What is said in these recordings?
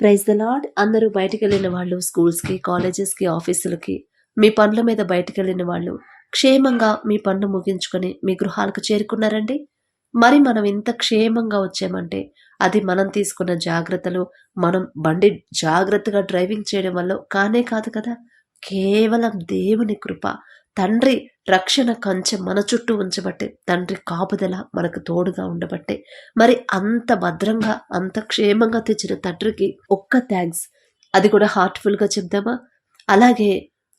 Praise the lord. అందరూ బయటికెళ్ళిన వాళ్ళు స్కూల్స్‌కి, కాలేజెస్‌కి, ఆఫీసులకి, మీ పనుల మీద బయటికెళ్ళిన వాళ్ళు క్షేమంగా మీ పనులు ముగించుకొని మీ గృహాలకు చేరుకున్నారండి? మరి మనం ఇంత క్షేమంగా వచ్చామంటే అది మనం తీసుకున్న జాగ్రత్తలు, మనం బండి జాగ్రత్తగా డ్రైవింగ్ చేయడం వల్ల కానే కాదు కదా! కేవలం దేవుని కృప, తండ్రి రక్షణ కంచె మన చుట్టూ ఉంచబట్టే, తండ్రి కాపుదల మనకు తోడుగా ఉండబట్టే, మరి అంత భద్రంగా, అంత క్షేమంగా తెచ్చిన తండ్రికి ఒక్క థ్యాంక్స్. అది కూడా హార్ట్‌ఫుల్‌గా చెప్దామా? అలాగే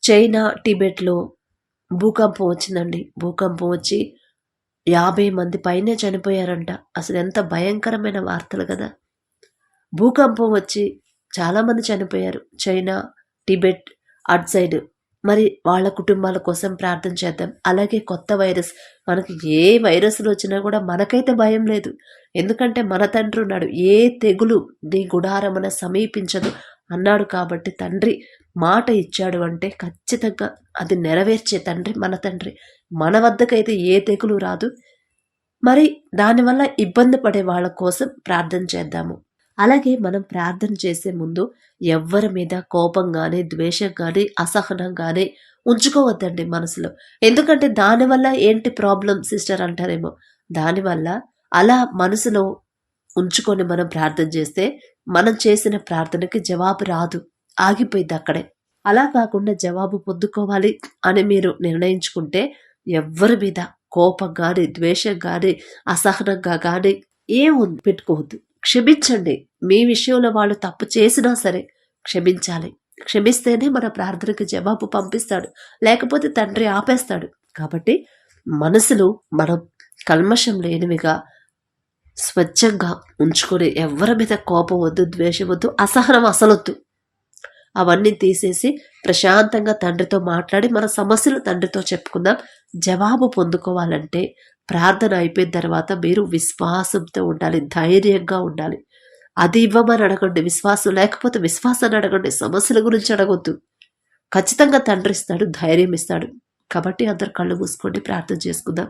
చైనా, టిబెట్‌లో భూకంపం వచ్చిందండి. భూకంపం వచ్చి 50 మంది పైనే చనిపోయారంట. అసలెంత భయంకరమైన వార్తలు గదా! భూకంపం వచ్చి చాలామంది చనిపోయారు. చైనా, టిబెట్ అటు సైడ్. మరి వాళ్ళ కుటుంబాల కోసం ప్రార్థన చేద్దాం. అలాగే కొత్త వైరస్, మనకి ఏ వైరస్‌లు వచ్చినా కూడా మనకైతే భయం లేదు. ఎందుకంటే మన తండ్రి ఉన్నాడు. ఏ తెగులు నీ గుడారమున సమీపించదు అన్నాడు కాబట్టి తండ్రి మాట ఇచ్చాడు అంటే ఖచ్చితంగా అది నెరవేర్చే తండ్రి మన తండ్రి. మన వద్దకైతే ఏ తెగులు రాదు. మరి దానివల్ల ఇబ్బంది పడే వాళ్ళ కోసం ప్రార్థన చేద్దాము. అలాగే మనం ప్రార్థన చేసే ముందు ఎవ్వరి మీద కోపం గానీ, ద్వేషం గానీ, అసహనం గానీ ఉంచుకోవద్దండి మనసులో. ఎందుకంటే దానివల్ల ఏంటి ప్రాబ్లమ్ సిస్టర్ అంటారేమో. దానివల్ల అలా మనసులో ఉంచుకొని మనం ప్రార్థన చేస్తే మనం చేసిన ప్రార్థనకి జవాబు రాదు. ఆగిపోయిద్ది అక్కడే. అలా కాకుండా జవాబు పొందుకోవాలి అని మీరు నిర్ణయించుకుంటే ఎవ్వరి మీద కోపం గానీ, ద్వేషం గానీ, అసహనంగా గానీ పెట్టుకోవద్దు. క్షమించండి. మీ విషయంలో వాళ్ళు తప్పు చేసినా సరే క్షమించాలి. క్షమిస్తేనే మన ప్రార్థనకి జవాబు పంపిస్తాడు. లేకపోతే తండ్రి ఆపేస్తాడు. కాబట్టి మనసులు మనం కల్మషం లేనివిగా స్వచ్ఛంగా ఉంచుకొని ఎవ్వరి మీద కోపం వద్దు, ద్వేషం వద్దు, అసహనం అసలొద్దు. అవన్నీ తీసేసి ప్రశాంతంగా తండ్రితో మాట్లాడి మన సమస్యలు తండ్రితో చెప్పుకుందాం. జవాబు పొందుకోవాలంటే ప్రార్థన అయిపోయిన తర్వాత మీరు విశ్వాసంతో ఉండాలి, ధైర్యంగా ఉండాలి. అది ఇవ్వమని అడగండి, విశ్వాసం లేకపోతే విశ్వాసాన్ని అడగండి, సమస్యల గురించి అడగొద్దు. ఖచ్చితంగా తండ్రి ఇస్తాడు, ధైర్యం ఇస్తాడు. కాబట్టి అందరు కళ్ళు మూసుకోండి, ప్రార్థన చేసుకుందాం.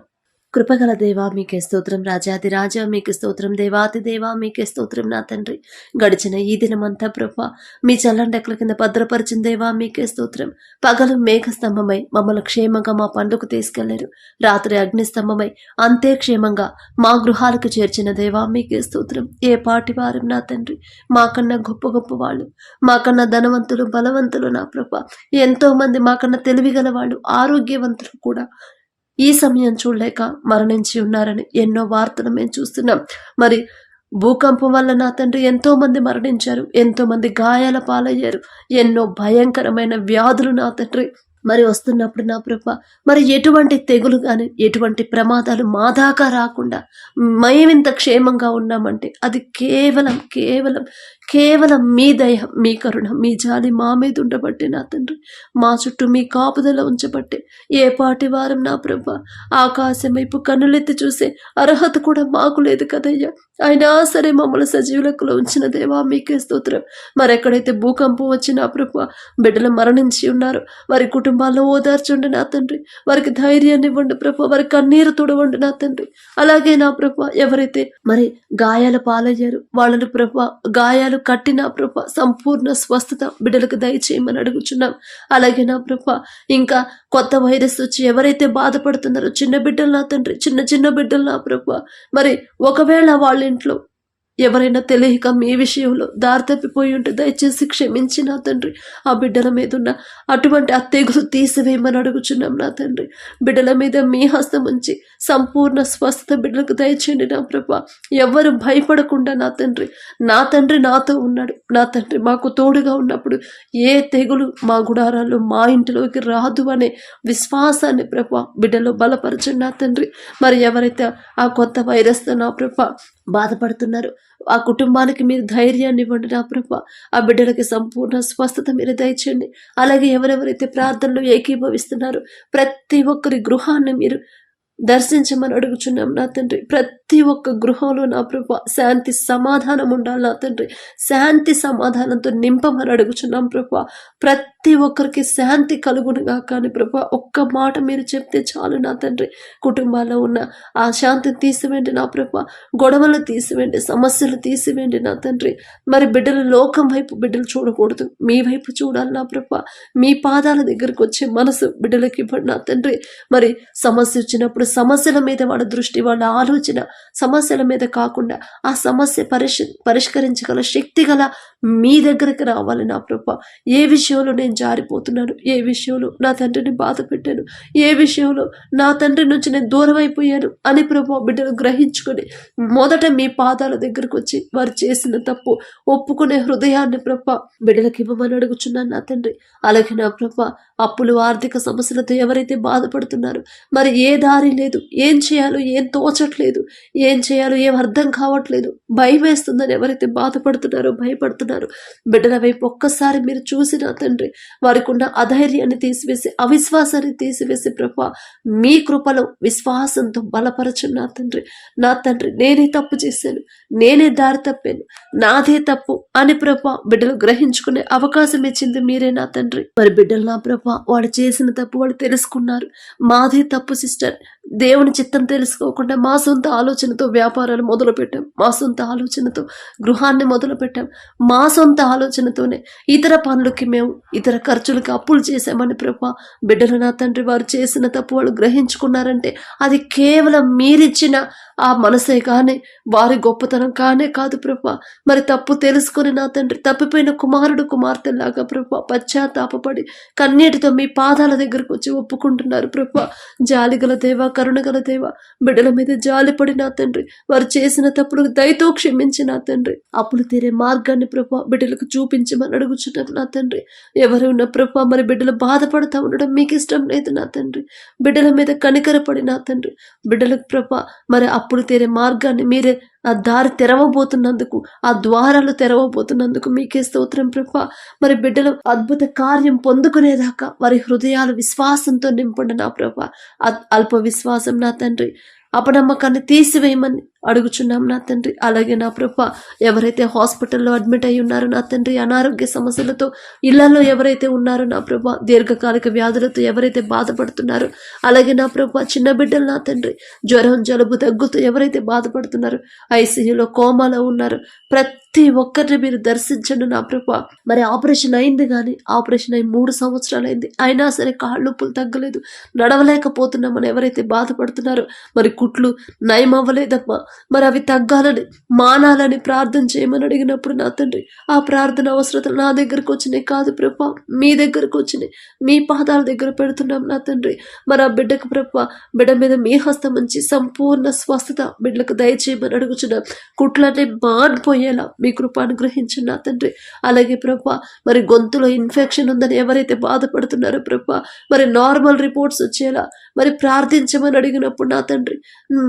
కృపగల దేవా మీకే స్తోత్రం, రాజాది రాజా మీకే స్తోత్రం, దేవాతి దేవా మీకే స్తోత్రం నా తండ్రి. గడిచిన ఈ దినమంతా ప్రభా మీ చల్లండెక్కల కింద భద్రపరిచిన దేవా మీకే స్తోత్రం. పగలు మేఘస్తంభమై మమ్మల్ని క్షేమంగా మా పండుగకు తీసుకెళ్లారు. రాత్రి అగ్నిస్తంభమై అంతే క్షేమంగా మా గృహాలకు చేర్చిన దేవా మీకే స్తోత్రం. ఏ పాటి వారు నా తండ్రి, మాకన్నా గొప్ప గొప్ప వాళ్ళు, మాకన్నా ధనవంతులు, బలవంతులు నా ప్రభా, ఎంతో మంది మాకన్నా తెలివిగల వాళ్ళు, ఆరోగ్యవంతులు కూడా ఈ సమయం చూడలేక మరణించి ఉన్నారని ఎన్నో వార్తలు మేము చూస్తున్నాం. మరి భూకంపం వల్ల నా తండ్రి ఎంతో మంది మరణించారు, ఎంతో మంది గాయాల పాలయ్యారు, ఎన్నో భయంకరమైన వ్యాధులు నా తండ్రి మరి వస్తున్నప్పుడు నా ప్రభ, మరి ఎటువంటి తెగులు కానీ ఎటువంటి ప్రమాదాలు మా దాకా రాకుండా మేమింత క్షేమంగా ఉన్నామంటే అది కేవలం కేవలం కేవలం మీ దయ, మీ కరుణ, మీ జాలి మా మీద ఉండబట్టే నా తండ్రి. మా చుట్టూ మీ కాపుదల ఉంచబట్టే ఏ పాటి వారం నా ప్రభ ఆకాశం వైపు కన్నులెత్తి చూసే అర్హత కూడా మాకు లేదు కదయ్యా. అయినా సరే మమ్మల్ని సజీవులకులో ఉంచిన దేవా మీకే స్తోత్రం. మరెక్కడైతే భూకంపం వచ్చి నా ప్రభ బిడ్డలు మరణించి ఉన్నారు, వారి కుటుంబాల్లో ఓదార్చండి నా తండ్రి. వారికి ధైర్యాన్ని ఇవ్వండి ప్రభ, వారి కన్నీరు తుడవండి నా తండ్రి. అలాగే నా ప్రభ ఎవరైతే మరి గాయాల పాలయ్యారు వాళ్ళని ప్రభ గాయాలు కట్టిన ప్రభ సంపూర్ణ స్వస్థత బిడ్డలకు దయచేయమని అడుగుచున్నాం. అలాగే నా ప్రభ ఇంకా కొత్త వైరస్ వచ్చి ఎవరైతే బాధపడుతున్నారో చిన్న బిడ్డలు నా తండ్రి, చిన్న చిన్న బిడ్డలు నా ప్రభ, మరి ఒకవేళ వాళ్ళ ఇంట్లో ఎవరైనా తెలియక మీ విషయంలో దారి తప్పిపోయి ఉంటే దయచేసి క్షమించి నా తండ్రి. ఆ బిడ్డల మీద ఉన్న అటువంటి ఆ తెగులు తీసివేయమని అడుగుచున్నాం నా తండ్రి. బిడ్డల మీద మీ హస్తం ఉంచి సంపూర్ణ స్వస్థత బిడ్డలకు దయచేయండి నా ప్రభా. ఎవరు భయపడకుండా నా తండ్రి నాతో ఉన్నాడు. నా తండ్రి మాకు తోడుగా ఉన్నప్పుడు ఏ తెగులు మా గుడారాల్లో మా ఇంటిలోకి రాదు అనే విశ్వాసాన్ని ప్రభా బిడ్డలో బలపరచండి నా తండ్రి. మరి ఎవరైతే ఆ కొత్త వైరస్తో నా ప్రభా బాధపడుతున్నారు ఆ కుటుంబానికి మీరు ధైర్యాన్ని ఇవ్వండి నా ప్రభా. ఆ బిడ్డలకి సంపూర్ణ స్వస్థత మీరు దయచేయండి. అలాగే ఎవరెవరైతే ప్రార్థనలు ఏకీభవిస్తున్నారో ప్రతి ఒక్కరి గృహాన్ని మీరు దర్శించమని అడుగుచున్నాం నా తండ్రి. ప్రతి ప్రతి ఒక్క గృహంలో నా ప్రభా శాంతి సమాధానం ఉండాలి నా తండ్రి. శాంతి సమాధానంతో నింపమని అడుగుచున్నాం ప్రభా. ప్రతి ఒక్కరికి శాంతి కలుగునుగా కానీ ప్రభా ఒక్క మాట మీరు చెప్తే చాలు నా తండ్రి. కుటుంబాల్లో ఉన్న ఆ శాంతిని తీసివేయండి నా ప్రభా. గొడవలు తీసివేయండి, సమస్యలు తీసివేయండి నా తండ్రి. మరి బిడ్డలు లోకం వైపు బిడ్డలు చూడకూడదు, మీ వైపు చూడాలి నా ప్రభా. మీ పాదాల దగ్గరకు వచ్చే మనసు బిడ్డలకి ఇవ్వండి నా తండ్రి. మరి సమస్య వచ్చినప్పుడు సమస్యల మీద వాళ్ళ దృష్టి, వాళ్ళ ఆలోచన సమస్యల మీద కాకుండా ఆ సమస్య పరిష్కరించగల శక్తి గల మీ దగ్గరికి రావాలి నా ప్రభా. ఏ విషయంలో నేను జారిపోతున్నాను, ఏ విషయంలో నా తండ్రిని బాధ పెట్టాను, ఏ విషయంలో నా తండ్రి నుంచి నేను దూరం అయిపోయాను అని ప్రభా బిడ్డలు గ్రహించుకొని మొదట మీ పాదాల దగ్గరకు వచ్చి వారు చేసిన తప్పు ఒప్పుకునే హృదయాన్ని ప్రభా బిడ్డలకి ఇవ్వమని అడుగుచున్నాను నా తండ్రి. అలాగే నా ప్రభా అప్పులు, ఆర్థిక సమస్యలతో ఎవరైతే బాధపడుతున్నారో, మరి ఏ దారి లేదు, ఏం చేయాలో ఏం తోచట్లేదు, ఏం చేయాలో ఏం అర్థం కావట్లేదు, భయం వేస్తుందని ఎవరైతే బాధపడుతున్నారో, భయపడుతున్నారో, బిడ్డల వైపు ఒక్కసారి మీరు చూసి నా తండ్రి వారికి ఉన్న అధైర్యాన్ని తీసివేసి, అవిశ్వాసాన్ని తీసివేసి ప్రభా మీ కృపలో విశ్వాసంతో బలపరచు నా తండ్రి. నా తండ్రి నేనే తప్పు చేశాను, నేనే దారి తప్పాను, నాదే తప్పు అని ప్రభా బిడ్డలు గ్రహించుకునే అవకాశం ఇచ్చింది మీరే నా తండ్రి. మరి బిడ్డలు నా ప్రభా వాళ్ళు చేసిన తప్పు వాళ్ళు తెలుసుకున్నారు. మాదే తప్పు సిస్టర్, దేవుని చిత్తం తెలుసుకోకుండా మా సొంత ఆలోచనతో వ్యాపారాలు మొదలు పెట్టాం, మా సొంత ఆలోచనతో గృహాన్ని మొదలు పెట్టాం, మా సొంత ఆలోచనతోనే ఇతర పనులకి మేము ఇతర ఖర్చులకి అప్పులు చేశామని ప్రభా బిడ్డలు నా తండ్రి వారు చేసిన తప్పు వాళ్ళు గ్రహించుకున్నారంటే అది కేవలం మీరిచ్చిన ఆ మనసే కానీ వారి గొప్పతనం కానే కాదు ప్రభా. మరి తప్పు తెలుసుకుని నా తండ్రి తప్పిపోయిన కుమారుడు కుమార్తెలాగా ప్రభా పశ్చాత్తాపడి కన్నీటితో మీ పాదాల దగ్గరకు వచ్చి ఒప్పుకుంటున్నారు ప్రభా. జాలిగల దేవా, కరుణగల దేవా, బిడ్డల మీద జాలిపడి నా తండ్రి వారు చేసిన తప్పులకు దయతో క్షమించి నా తండ్రి అప్పులు తీరే మార్గాన్ని ప్రభా బిడ్డలకు చూపించమని అడుగుచున్నాం నా తండ్రి. ఎవరు ఉన్న ప్రభా మరి బిడ్డలు బాధపడుతూ ఉండడం మీకు ఇష్టం లేదు నా తండ్రి. బిడ్డల మీద కనికరపడి నా తండ్రి బిడ్డలకు ప్రభా మరి అప్పుడు తీరే మార్గాన్ని మీరే ఆ దారి తెరవబోతున్నందుకు, ఆ ద్వారాలు తెరవబోతున్నందుకు మీకే స్తోత్రం ప్రభా. మరి బిడ్డలు అద్భుత కార్యం పొందుకునేదాకా వారి హృదయాలు విశ్వాసంతో నింపండి నా ప్రభా. అల్ప విశ్వాసం నా తండ్రి అపనమ్మకాన్ని తీసివేయమని అడుగుచున్నాం నా తండ్రి. అలాగే నా ప్రభా ఎవరైతే హాస్పిటల్లో అడ్మిట్ అయి ఉన్నారో నా తండ్రి, అనారోగ్య సమస్యలతో ఇళ్లలో ఎవరైతే ఉన్నారో నా ప్రభా, దీర్ఘకాలిక వ్యాధులతో ఎవరైతే బాధపడుతున్నారో, అలాగే నా ప్రభా చిన్న బిడ్డలు నా తండ్రి జ్వరం, జలుబు, దగ్గుతో ఎవరైతే బాధపడుతున్నారో, ఐసీయూలో కోమాలో ఉన్నారో ప్రతి ఒక్కరిని మీరు దర్శించండి నా ప్రభా. మరి ఆపరేషన్ అయింది కానీ ఆపరేషన్ అయి 3 సంవత్సరాలు అయింది, అయినా సరే కాళ్ళు నొప్పులు తగ్గలేదు, నడవలేకపోతున్నామని ఎవరైతే బాధపడుతున్నారో, మరి కుట్లు నయం అవ్వలేదమ్మా, మరి అవి తగ్గాలని మానాలని ప్రార్థన చేయమని అడిగినప్పుడు నా తండ్రి ఆ ప్రార్థన అవసరతలు నా దగ్గరకు వచ్చినాయి కాదు ప్రభా, మీ దగ్గరకు వచ్చినాయి. మీ పాదాల దగ్గర పెడుతున్నాం నా తండ్రి. మరి ఆ బిడ్డకు ప్రభా బిడ్డ మీద మీ హస్తం ఉంచి సంపూర్ణ స్వస్థత బిడ్డలకు దయచేయమని అడుగుచున్నాం. కుట్లన్నీ మానిపోయేలా మీ కృప అనుగ్రహించండి నా తండ్రి. అలాగే ప్రభా మరి గొంతులో ఇన్ఫెక్షన్ ఉందని ఎవరైతే బాధపడుతున్నారో ప్రభా మరి నార్మల్ రిపోర్ట్స్ వచ్చేలా మరి ప్రార్థించమని అడిగినప్పుడు నా తండ్రి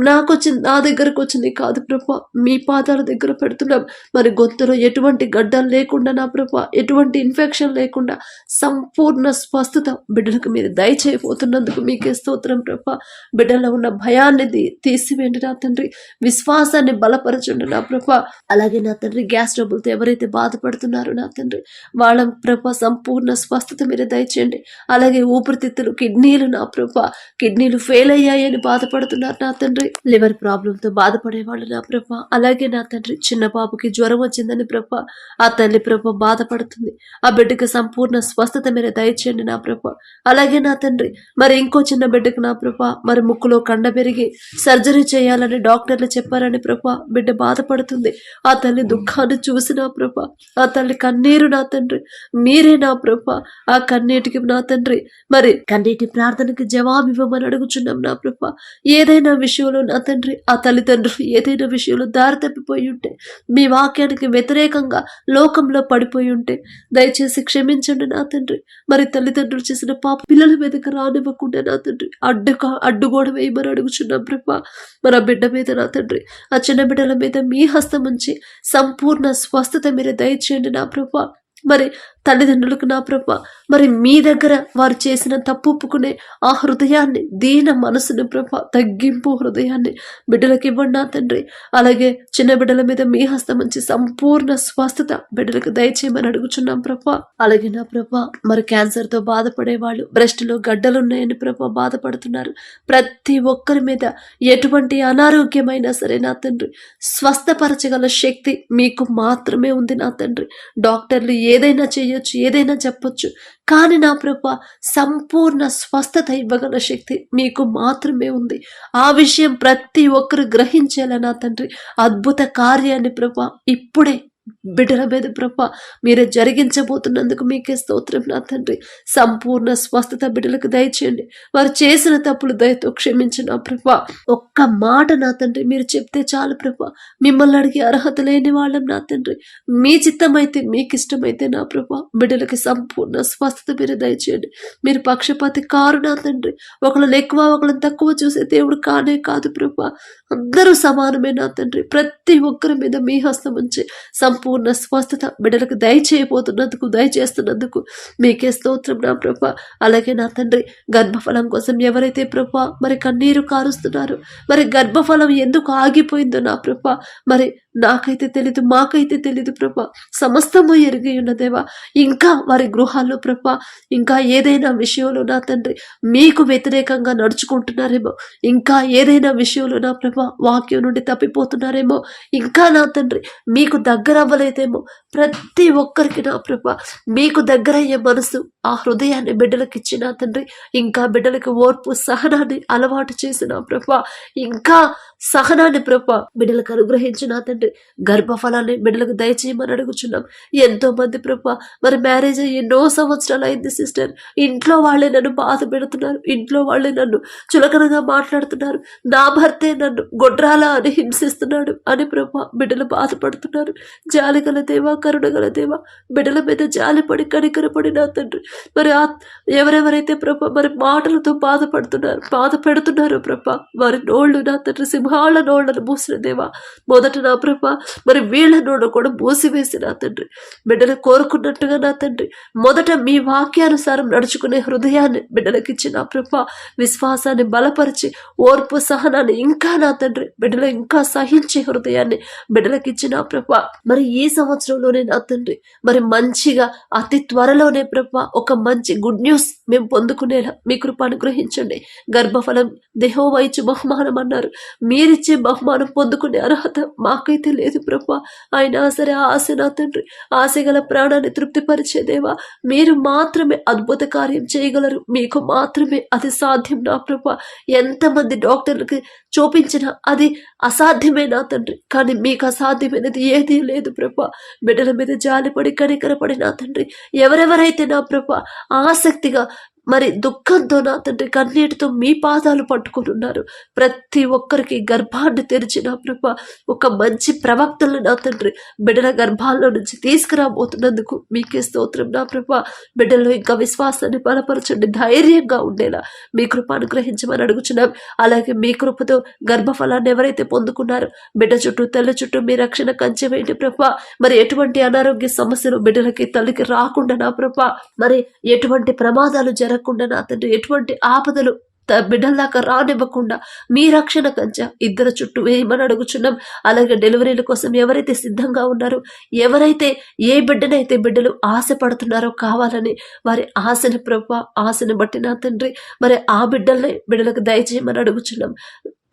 నాకు వచ్చింది, నా దగ్గరకు వచ్చింది కాదు ప్రభా, మీ పాదాల దగ్గర పెడుతున్నాం. మరి గొంతులో ఎటువంటి గడ్డలు లేకుండా నా ప్రభా, ఎటువంటి ఇన్ఫెక్షన్ లేకుండా సంపూర్ణ స్వస్థత బిడ్డలకు మీరు దయచేయబోతున్నందుకు మీకే స్తోత్రం ప్రభా. బిడ్డలో ఉన్న భయాన్ని తీసివేయండి నా తండ్రి, విశ్వాసాన్ని బలపరచండి నా ప్రభా. అలాగే నా తండ్రి గ్యాస్ ట్రబుల్తో ఎవరైతే బాధపడుతున్నారో నా తండ్రి వాళ్ళ ప్రభా సంపూర్ణ స్వస్థత మీరు దయచేయండి. అలాగే ఊపిరితిత్తులు, కిడ్నీలు నా ప్రభా కిడ్నీలు ఫెయిల్ అయ్యాయని బాధపడుతున్నారు నా తండ్రి, లివర్ ప్రాబ్లంతో బాధపడేవాళ్ళు నా ప్రభా. అలాగే నా తండ్రి చిన్న పాపకి జ్వరం వచ్చిందని ప్రభా ఆ తల్లి ప్రభా బాధపడుతుంది, ఆ బిడ్డకి సంపూర్ణ స్వస్థత మీరు దయచేయండి నా ప్రభా. అలాగే నా తండ్రి మరి ఇంకో చిన్న బిడ్డకు నా ప్రభా మరి ముక్కులో కండ పెరిగి సర్జరీ చేయాలని డాక్టర్లు చెప్పారని ప్రభా బిడ్డ బాధపడుతుంది. ఆ తల్లి దుఃఖాన్ని చూసి నా ప్రభా ఆ తల్లి కన్నీరు నా తండ్రి మీరే నా ప్రభా ఆ కన్నీటికి నా తండ్రి మరి కన్నీటి ప్రార్థనకి జవాబు ఇవ్వమని అడుగుచున్నాం నా ప్రభా. ఏదైనా విషయంలో నా తండ్రి ఆ తల్లిదండ్రులు ఏదైనా విషయంలో దారి తప్పిపోయి ఉంటే, మీ వాక్యానికి వ్యతిరేకంగా లోకంలో పడిపోయి ఉంటే దయచేసి క్షమించండి నా తండ్రి. మరి తల్లిదండ్రులు చేసిన పాప పిల్లల మీదకి రానివ్వకుండా నా తండ్రి అడ్డుగోడ వేయమని అడుగుచున్నాం ప్రభా. మరి ఆ బిడ్డ మీద నా తండ్రి ఆ చిన్న బిడ్డల మీద మీ హస్తం ఉంచి సంపూర్ణ స్వస్థత మీరు దయచేయండి నా ప్రభా. మరి తల్లిదండ్రులకు నా ప్రభా మరి మీ దగ్గర వారు చేసిన తప్పు ఒప్పుకునే ఆ హృదయాన్ని, దీన మనసుని ప్రభా, తగ్గింపు హృదయాన్ని బిడ్డలకు ఇవ్వండి నా తండ్రి. అలాగే చిన్న బిడ్డల మీద మీ హస్తం ఉంచి సంపూర్ణ స్వస్థత బిడ్డలకు దయచేయమని అడుగుచున్నాం ప్రభా. అలాగే నా ప్రభా మరి క్యాన్సర్ తో బాధపడే వాళ్ళు, బ్రెస్ట్ లో గడ్డలు ఉన్నాయని ప్రభా బాధపడుతున్నారు. ప్రతి ఒక్కరి మీద ఎటువంటి అనారోగ్యమైనా సరే నా తండ్రి స్వస్థపరచగల శక్తి మీకు మాత్రమే ఉంది నా తండ్రి. డాక్టర్లు ఏదైనా చేయొచ్చు, ఏదైనా చెప్పొచ్చు, కానీ నా ప్రభా సంపూర్ణ స్వస్థత ఇవ్వగల శక్తి మీకు మాత్రమే ఉంది. ఆ విషయం ప్రతి ఒక్కరు గ్రహించేలా నా తండ్రి అద్భుత కార్యాన్ని ప్రభా ఇప్పుడే బిడ్డల మీద ప్రభా మీరే జరిగించబోతున్నందుకు మీకే స్తోత్రం నా తండ్రి. సంపూర్ణ స్వస్థత బిడ్డలకు దయచేయండి. వారు చేసిన తప్పులు దయతో క్షమించిన నా ప్రభా. ఒక్క మాట నా తండ్రి మీరు చెప్తే చాలు ప్రభా. మిమ్మల్ని అడిగే అర్హత లేని వాళ్ళం నా తండ్రి. మీ చిత్తమైతే, మీకు ఇష్టమైతే నా ప్రభా బిడ్డలకి సంపూర్ణ స్వస్థత మీరు దయచేయండి. మీరు పక్షపాతి కారు నా తండ్రి. ఒకళ్ళని ఎక్కువ ఒకళ్ళని తక్కువ చూసే దేవుడు కానే కాదు ప్రభా. అందరూ సమానమే నా తండ్రి. ప్రతి ఒక్కరి మీద మీ హస్తం ఉంచి సంపూర్ణ స్వస్థత బిడ్డలకు దయచేస్తున్నందుకు మీకే స్తోత్రం నా ప్రభా. అలాగే నా తండ్రి గర్భఫలం కోసం ఎవరైతే ప్రభా మరి కన్నీరు కారుస్తున్నారు, మరి గర్భఫలం ఎందుకు ఆగిపోయిందో నా ప్రభా మరి నాకైతే తెలీదు, మాకైతే తెలీదు ప్రభా. సమస్తము ఎరిగి ఉన్న దేవా. ఇంకా వారి గృహాల్లో ప్రభా ఇంకా ఏదైనా విషయంలో నా తండ్రి మీకు వ్యతిరేకంగా నడుచుకుంటున్నారేమో, ఇంకా ఏదైనా విషయంలో నా ప్రభా వాక్యం నుండి తప్పిపోతున్నారేమో, ఇంకా నా తండ్రి మీకు దగ్గర అవ్వలేదేమో. ప్రతి ఒక్కరికి నా ప్రభా మీకు దగ్గరయ్యే మనసు, ఆ హృదయాన్ని బిడ్డలకు ఇచ్చిన తండ్రి. ఇంకా బిడ్డలకు ఓర్పు సహనాన్ని అలవాటు చేసిన ప్రభా, ఇంకా సహనాన్ని ప్రభా బిడ్డలకు అనుగ్రహించిన తండ్రి. గర్భఫలాన్ని బిడ్డలకు దయచేయమని అడుగుచున్నాం. ఎంతో మంది ప్రభా మరి మ్యారేజ్ అయ్యి ఎన్నో సంవత్సరాలు అయింది సిస్టర్, ఇంట్లో వాళ్ళే నన్ను బాధ పెడుతున్నారు, ఇంట్లో వాళ్ళే నన్ను చులకనగా మాట్లాడుతున్నారు, నా భర్తే నన్ను గొడ్రాలా అని హింసిస్తున్నాడు అని ప్రభా బిడ్డలు బాధపడుతున్నారు. జాలి గల దేవా, కరుణ గల దేవా, బిడ్డల మీద జాలిపడి కనికరపడి నా తండ్రి మరి ఎవరెవరైతే ప్రభా మరి మాటలతో బాధపెడుతున్నారు ప్రభా వారి నోళ్ళు నా తండ్రి సింహాల నోళ్లను మూసిన దేవా. మొదట నా ప్రభా మరి వీళ్ళ నోడు కూడా మూసివేసి నా తండ్రి బిడ్డలు కోరుకున్నట్టుగా నా తండ్రి మొదట మీ వాక్యానుసారం నడుచుకునే హృదయాన్ని బిడ్డలకు ఇచ్చి నా ప్రభా విశ్వాసాన్ని బలపరిచి ఓర్పు సహనాన్ని ఇంకా నా తండ్రి బిడ్డలు ఇంకా సహించే హృదయాన్ని బిడ్డలకు ఇచ్చి నా ప్రభా మరి ఈ సంవత్సరంలోనే నా తండ్రి మరి మంచిగా అతి త్వరలోనే ప్రభా ఒక మంచి గుడ్ న్యూస్ మేము పొందుకునేలా మీ కృప అనుగ్రహించండి. గర్భఫలం యెహోవా ఇచ్చు బహుమానం అన్నారు. మీరిచ్చే బహుమానం పొందుకునే అర్హత మాకైతే లేదు ప్రభా. అయినా సరే ఆశ నా తండ్రి, ఆశ గల ప్రాణాన్ని తృప్తిపరిచే దేవా, మీరు మాత్రమే అద్భుత కార్యం చేయగలరు. మీకు మాత్రమే అది సాధ్యం నా ప్రభా. ఎంతమంది డాక్టర్లకి చూపించినా అది అసాధ్యమే నా తండ్రి, కానీ మీకు అసాధ్యమైనది ఏదీ లేదు ప్రభా. బిడ్డల మీద జాలిపడి కనికరపడి నా తండ్రి ఎవరెవరైతే నా ప్రభా ఆసక్తిగా మరి దుఃఖంతో నా తండ్రి కన్నీటితో మీ పాదాలు పట్టుకొని ఉన్నారు, ప్రతి ఒక్కరికి గర్భాన్ని తెరిచిన ప్రభా ఒక మంచి ప్రవక్తలను నా తండ్రి బిడ్డల గర్భాల్లో నుంచి తీసుకురాబోతున్నందుకు మీకే స్తోత్రం నా ప్రభా. బిడ్డల్లో ఇంకా విశ్వాసాన్ని బలపరచండి, ధైర్యంగా ఉండేలా మీ కృప అనుగ్రహించమని అడుగుచున్నాం. అలాగే మీ కృపతో గర్భఫలాన్ని ఎవరైతే పొందుకున్నారో బిడ్డ చుట్టూ తెల్ల చుట్టూ మీ రక్షణ కంచె వేయండి ప్రభా. మరి ఎటువంటి అనారోగ్య సమస్యలు బిడ్డలకి తల్లికి రాకుండా నా ప్రభా, మరి ఎటువంటి ప్రమాదాలు జరగకుండా నా తండ్రి ఎటువంటి ఆపదలు బిడ్డల్లాగా రానివ్వకుండా మీ రక్షణ కంచె ఇద్దరు చుట్టూ వేయమని అడుగుచున్నాం. అలాగే డెలివరీల కోసం ఎవరైతే సిద్ధంగా ఉన్నారో, ఎవరైతే ఏ బిడ్డనైతే బిడ్డలు ఆశపడుతున్నారో కావాలని వారి ఆశని ప్రభా ఆశని బట్టి నా తండ్రి మరి ఆ బిడ్డలకు దయచేయమని అడుగుచున్నాం.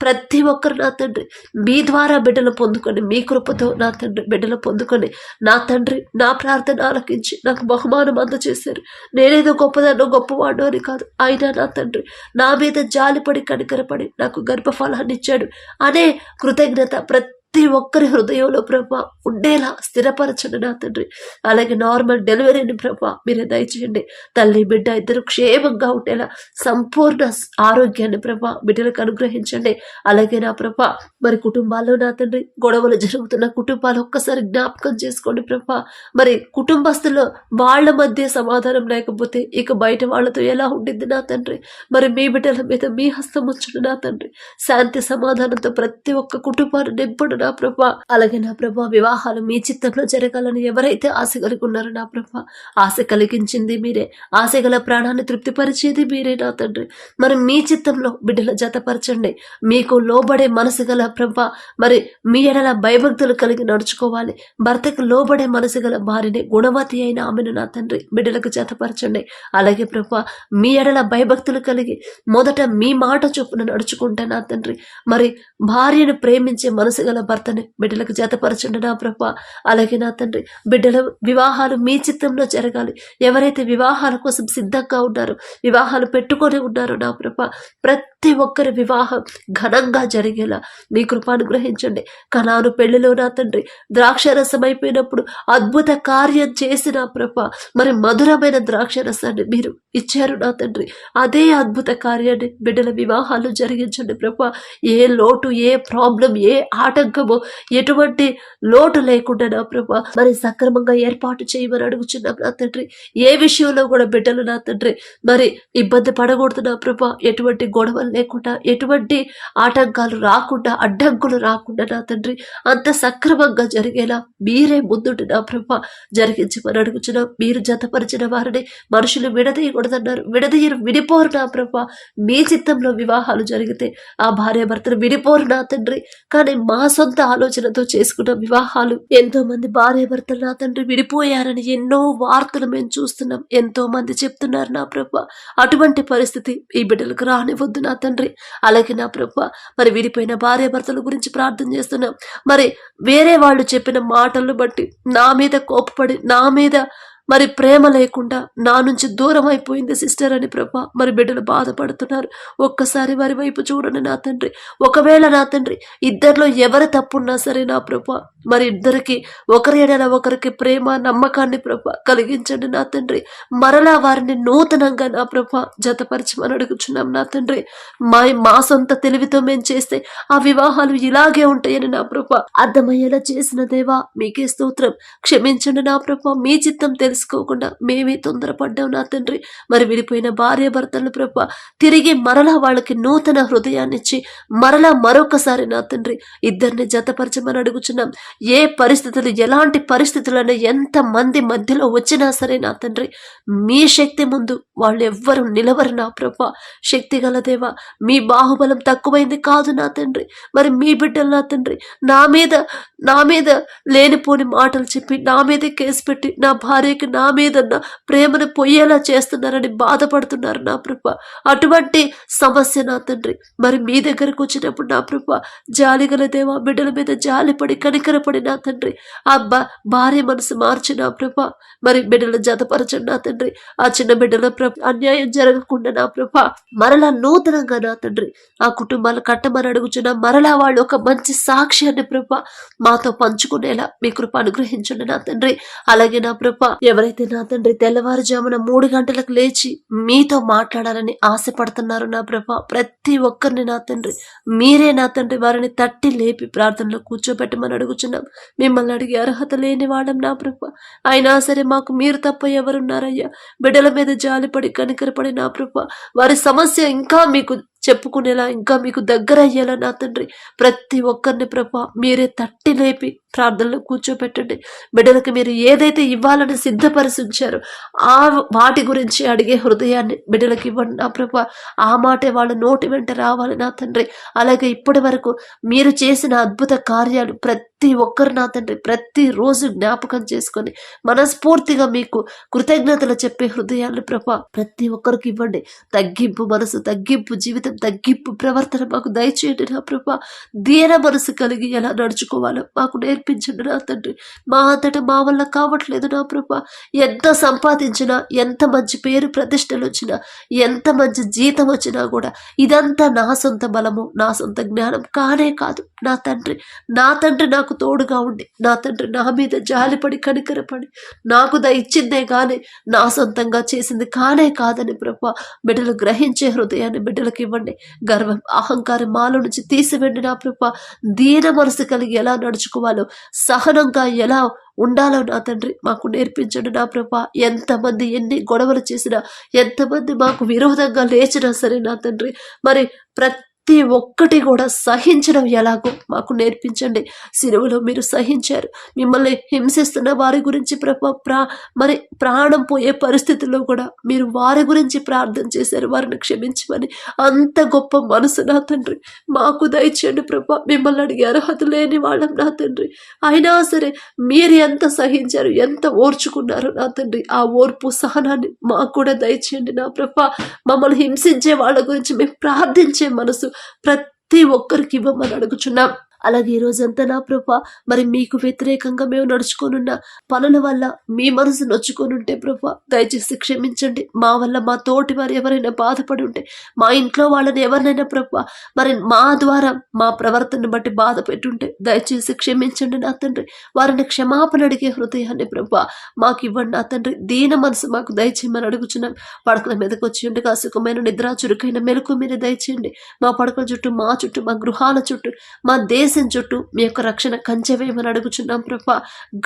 ప్రతి ఒక్కరు నా తండ్రి మీ ద్వారా బిడ్డలు పొందుకొని, మీ కృపతో నా తండ్రి బిడ్డలు పొందుకొని నా తండ్రి నా ప్రార్థన ఆలకించి నాకు బహుమానం అందజేశారు. నేనేదో గొప్పవాడు అని కాదు, అయినా నా తండ్రి నా మీద జాలిపడి కనికరపడి నాకు గర్భఫలాన్ని ఇచ్చాడు అనే కృతజ్ఞత ప్రతి ఒక్కరి హృదయంలో ప్రభా ఉండేలా స్థిరపరచండి నా తండ్రి. అలాగే నార్మల్ డెలివరీని ప్రభా మీరే దయచేయండి. తల్లి బిడ్డ ఇద్దరు క్షేమంగా ఉండేలా సంపూర్ణ ఆరోగ్యాన్ని ప్రభా బిడ్డలకు అనుగ్రహించండి. అలాగే నా ప్రభా మరి కుటుంబాల్లో నా తండ్రి గొడవలు జరుగుతున్న కుటుంబాలు ఒక్కసారి జ్ఞాపకం చేసుకోండి ప్రభా. మరి కుటుంబస్తుల్లో వాళ్ళ మధ్య సమాధానం లేకపోతే ఇక బయట వాళ్ళతో ఎలా ఉండింది నా తండ్రి. మరి మీ బిడ్డల మీద మీ హస్తం ఉంచండి నా తండ్రి. శాంతి సమాధానంతో ప్రతి ఒక్క కుటుంబాన్ని నింపండి నా ప్రభా. అలాగే నా ప్రభా, వివాహాలు మీ చిత్తంలో జరగాలని ఎవరైతే ఆశ కలిగి ఉన్నారో నా ప్రభా, ఆశ కలిగించింది మీరే, ఆశ గల ప్రాణాన్ని తృప్తిపరిచేది మీరే నా తండ్రి. మరి మీ చిత్తంలో బిడ్డల జతపరచండి. మీకు లోబడే మనసు గల ప్రభా, మరి మీ ఎడల భయభక్తులు కలిగి నడుచుకోవాలి. భర్తకు లోబడే మనసు గల భార్యని, గుణవతి అయిన ఆమెను నా తండ్రి బిడ్డలకు జతపరచండి. అలాగే ప్రభా, మీ ఎడల భయభక్తులు కలిగి మొదట మీ మాట చొప్పున నడుచుకుంటా నా తండ్రి. మరి భార్యను ప్రేమించే మనసు గల భర్తని బిడ్డలకు జతపరచండి నా ప్రభా. అలాగే నా తండ్రి, బిడ్డల వివాహాలు మీ చిత్తంలో జరగాలి. ఎవరైతే వివాహాల కోసం సిద్ధంగా ఉన్నారో, వివాహాలు పెట్టుకొని ఉన్నారో నా ప్రభా, ప్రతి ఒక్కరి వివాహం ఘనంగా జరిగేలా మీ కృప అనుగ్రహించండి. కనాను పెళ్లిలో నా తండ్రి ద్రాక్షరసం అయిపోయినప్పుడు అద్భుత కార్యం చేసిన ప్రభా, మరి మధురమైన ద్రాక్షరసాన్ని మీరు ఇచ్చారు నా తండ్రి. అదే అద్భుత కార్యాన్ని బిడ్డల వివాహాలు జరిగించండి ప్రభా. ఏ లోటు, ఏ ప్రాబ్లం, ఏ ఆటంకమో, ఎటువంటి లోటు లేకుండా నా ప్రభా మరి సక్రమంగా ఏర్పాటు చేయమని అడుగుచున్నాం నా తండ్రి. ఏ విషయంలో కూడా బిడ్డలు నా తండ్రి మరి ఇబ్బంది పడకూడదు నా ప్రభా. ఎటువంటి గొడవలు లేకుండా, ఎటువంటి ఆటంకాలు రాకుండా, అడ్డంకులు రాకుండా నా తండ్రి అంత సక్రమంగా జరిగేలా మీరే ముందుండి నా ప్రభా జరిగించమని అడుగుచున్నాం. మీరు జతపరిచిన వారిని మనుషులు విడదీయకూడదన్నారు, విడిపోరు నా ప్రభా. మీ చిత్తంలో వివాహాలు జరిగితే ఆ భార్య భర్తలు విడిపోరు నా తండ్రి. కానీ మా సొంత ఆలోచనతో చేసుకున్న వివాహాలు, ఎంతో మంది భార్య భర్తలు నా తండ్రి విడిపోయారని ఎన్నో వార్తలు మేము చూస్తున్నాం. ఎంతో మంది చెప్తున్నారు నా ప్రభా. అటువంటి పరిస్థితి ఈ బిడ్డలకు రానివద్దు నా తండ్రి. అలాగే నా ప్రభా, మరి విడిపోయిన భార్య భర్తల గురించి ప్రార్థన చేస్తున్నాం. మరి వేరే వాళ్ళు చెప్పిన మాటలను బట్టి నా మీద కోపపడి, నా మీద మరి ప్రేమ లేకుండా నా నుంచి దూరం అయిపోయింది సిస్టర్ అని ప్రభా మరి బిడ్డలు బాధపడుతున్నారు. ఒక్కసారి వారి వైపు చూడండి నా తండ్రి. ఒకవేళ నా తండ్రి ఇద్దరిలో ఎవరు తప్పున్నా సరే నా ప్రభా, మరి ఇద్దరికి ఒకరి ఎడల ఒకరికి ప్రేమ, నమ్మకాన్ని ప్రభా కలిగించండి నా తండ్రి. మరలా వారిని నూతనంగా నా ప్రభా జతపరచమని అడుగుచున్నాం నా తండ్రి. మా సొంత తెలివితో మేము చేస్తే ఆ వివాహాలు ఇలాగే ఉంటాయని నా ప్రభా అర్థమయ్యేలా చేసిన దేవా మీకే స్తోత్రం. క్షమించండి నా ప్రభా. మీ చిత్తం తెలుసుకోకుండా మేమే తొందరపడ్డాం నా తండ్రి. మరి విడిపోయిన భార్య భర్తలు ప్రభా తిరిగి మరలా వాళ్ళకి నూతన హృదయాన్ని ఇచ్చి మరలా మరొకసారి నా తండ్రి ఇద్దరిని జతపరచమని అడుగుచున్నాం. ఏ పరిస్థితులు, ఎలాంటి పరిస్థితులైనా ఎంత మంది మధ్యలో వచ్చినా సరే నా తండ్రి మీ శక్తి ముందు వాళ్ళు ఎవ్వరు నిలవరు నా ప్రభా. శక్తి గల దేవా, మీ బాహుబలం తక్కువైంది కాదు నా తండ్రి. మరి మీ బిడ్డలు నా తండ్రి నా మీద లేనిపోని మాటలు చెప్పి, నా మీదే కేసు పెట్టి, నా భార్యకి నా మీద ప్రేమను పొయ్యేలా చేస్తున్నారని బాధపడుతున్నారు నా ప్రభా. అటువంటి సమస్య నా తండ్రి మరి మీ దగ్గరకు వచ్చినప్పుడు నా ప్రభా జాలి గల దేవా, బిడ్డల మీద జాలిపడి కనికరపడి నా తండ్రి ఆ భార్య మనసు మార్చి నా ప్రభా మరి బిడ్డల జతపరచండి నా తండ్రి. ఆ చిన్న బిడ్డల అన్యాయం జరగకుండా నా ప్రభా మరలా నూతనంగా నా తండ్రి ఆ కుటుంబాలు కట్టమని అడుగుచున్నా. మరలా వాళ్ళు ఒక మంచి సాక్ష్యాన్ని ప్రభా మాతో పంచుకునేలా మీ కృప అనుగ్రహించండి నా తండ్రి. అలాగే నా ప్రభా ఎవరైతే నా తండ్రి తెల్లవారుజామున 3 గంటలకు లేచి మీతో మాట్లాడాలని ఆశపడుతున్నారు నా ప్రభా, ప్రతి ఒక్కరిని నా తండ్రి మీరే నా తండ్రి వారిని తట్టి లేపి ప్రార్థనలో కూర్చోబెట్టమని అడుగుచున్నాం. మిమ్మల్ని అడిగే అర్హత లేని వాడం నా ప్రభా, అయినా సరే మాకు మీరు తప్ప ఎవరున్నారయ్యా. బిడ్డల మీద జాలిపడి కనికరపడి నా ప్రభా వారి సమస్య ఇంకా మీకు చెప్పుకునేలా, ఇంకా మీకు దగ్గర అయ్యేలా నా తండ్రి ప్రతి ఒక్కరిని ప్రభా మీరే తట్టి లేపి ప్రార్థనలో కూర్చోబెట్టండి. బిడ్డలకు మీరు ఏదైతే ఇవ్వాలని సిద్ధపరిచించారో ఆ వాటి గురించి అడిగే హృదయాన్ని బిడ్డలకు ఇవ్వండి నా ప్రభా. ఆ మాటే వాళ్ళ నోటి వెంట రావాలి నా తండ్రి. అలాగే ఇప్పటి వరకు మీరు చేసిన అద్భుత కార్యాలు ప్రతి ఒక్కరు నా తండ్రి ప్రతిరోజు జ్ఞాపకం చేసుకొని మనస్ఫూర్తిగా మీకు కృతజ్ఞతలు చెప్పే హృదయాన్ని ప్రభా ప్రతి ఒక్కరికి ఇవ్వండి. తగ్గింపు మనసు, తగ్గింపు జీవితం, తగ్గింపు ప్రవర్తన మాకు దయచేయండి నా ప్రభా. దీన మనసు కలిగి ఎలా నడుచుకోవాలో మాకు నేర్పించండి నా తండ్రి. మా అంతటా మా వల్ల కావట్లేదు నా ప్రభా. ఎంత సంపాదించినా, ఎంత మంచి పేరు ప్రతిష్టలు వచ్చినా, ఎంత మంచి జీతం వచ్చినా కూడా ఇదంతా నా సొంత బలము, నా సొంత జ్ఞానం కానే కాదు నా తండ్రి. నా తండ్రి నాకు తోడుగా ఉండి, నా తండ్రి నా మీద జాలిపడి కనికరపడి నాకు ఇచ్చిందే కానీ నా సొంతంగా చేసింది కానే కాదని ప్రభా బిడ్డలు గ్రహించే హృదయాన్ని బిడ్డలకు ఇవ్వండి. గర్వం, అహంకారం మాలో నుంచి తీసివేండి నా ప్రభా. దీన మనసు కలిగి ఎలా నడుచుకోవాలో, సహనంగా ఎలా ఉండాలో నా తండ్రి మాకు నేర్పించండి నా ప్రభా. ఎంతమంది ఎన్ని గొడవలు చేసినా, ఎంతమంది మాకు విరోధంగా లేచినా సరే నా తండ్రి మరి ప్రతి ఒక్కటి కూడా సహించడం ఎలాగో మాకు నేర్పించండి. సిలువలో మీరు సహించారు. మిమ్మల్ని హింసిస్తున్న వారి గురించి మరి ప్రాణం పోయే పరిస్థితుల్లో కూడా మీరు వారి గురించి ప్రార్థన చేశారు, వారిని క్షమించమని. అంత గొప్ప మనసు నా తండ్రి మాకు దయచేయండి ప్రభా. మిమ్మల్ని అడిగే అర్హత లేని వాళ్ళం నా తండ్రి. అయినా సరే మీరు ఎంత సహించారు, ఎంత ఓర్చుకున్నారు నా తండ్రి. ఆ ఓర్పు సహనాన్ని మాకు కూడా దయచేయండి నా ప్రభా. మమ్మల్ని హింసించే వాళ్ళ గురించి మేము ప్రార్థించే మనసు ప్రతి ఒక్కరికి ఇవ్వమని అడుగుచున్నాం. అలాగే ఈ రోజంతా నా ప్రభా, మరి మీకు వ్యతిరేకంగా మేము నడుచుకోనున్న పనుల వల్ల మీ మనసు నొచ్చుకొనుంటే ప్రభా దయచేసి క్షమించండి. మా వల్ల మా తోటి వారు ఎవరైనా బాధపడి ఉంటే, మా ఇంట్లో వాళ్ళని ఎవరినైనా ప్రభా మరి మా ద్వారా మా ప్రవర్తనను బట్టి బాధ పెట్టుంటే దయచేసి క్షమించండి నా తండ్రి. వారిని క్షమాపణ అడిగే హృదయాన్ని ప్రభా మాకు ఇవ్వండి నా తండ్రి. దీన మనసు మాకు దయచేయమని అడుగుచున్నాం. పడకల మీదకి వచ్చి ఉండగా సుఖమైన నిద్ర, చురుకైన మెలకు మీరు దయచేయండి. మా పడకల చుట్టూ, మా చుట్టూ, మా గృహాల చుట్టూ, మా దేశం చుట్టూ మీ యొక్క రక్షణ కంచె వేయమని అడుగుచున్నాం ప్రభా.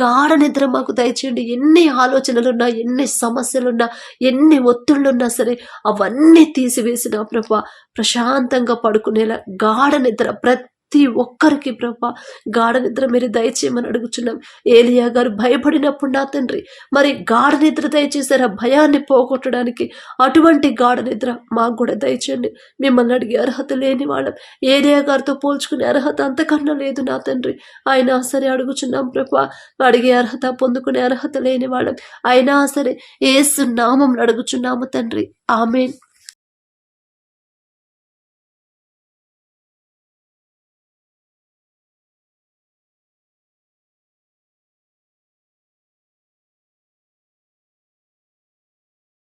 గాఢ నిద్ర మాకు దయచేయండి. ఎన్ని ఆలోచనలున్నా, ఎన్ని సమస్యలున్నా, ఎన్ని ఒత్తిళ్లున్నా సరే అవన్నీ తీసివేసిన ప్రభా ప్రశాంతంగా పడుకునేలా గాఢ నిద్ర ప్రతి ఒక్కరికి ప్రభా గాఢ నిద్ర మీరు దయచేయమని అడుగుచున్నాం. ఏలియా గారు భయపడినప్పుడు నా తండ్రి మరి గాఢ నిద్ర దయచేశారు ఆ భయాన్ని పోగొట్టడానికి. అటువంటి గాఢ నిద్ర మాకు కూడా దయచేయండి. మిమ్మల్ని అడిగే అర్హత లేని వాళ్ళం. ఏలియా గారితో పోల్చుకునే అర్హత అంతకన్నా లేదు నా తండ్రి. అయినా సరే అడుగుచున్నాం ప్రభా. అడిగే అర్హత, పొందుకునే అర్హత లేని వాళ్ళం. అయినా సరే యేసు నామం అడుగుచున్నాము తండ్రి. ఆమేన్.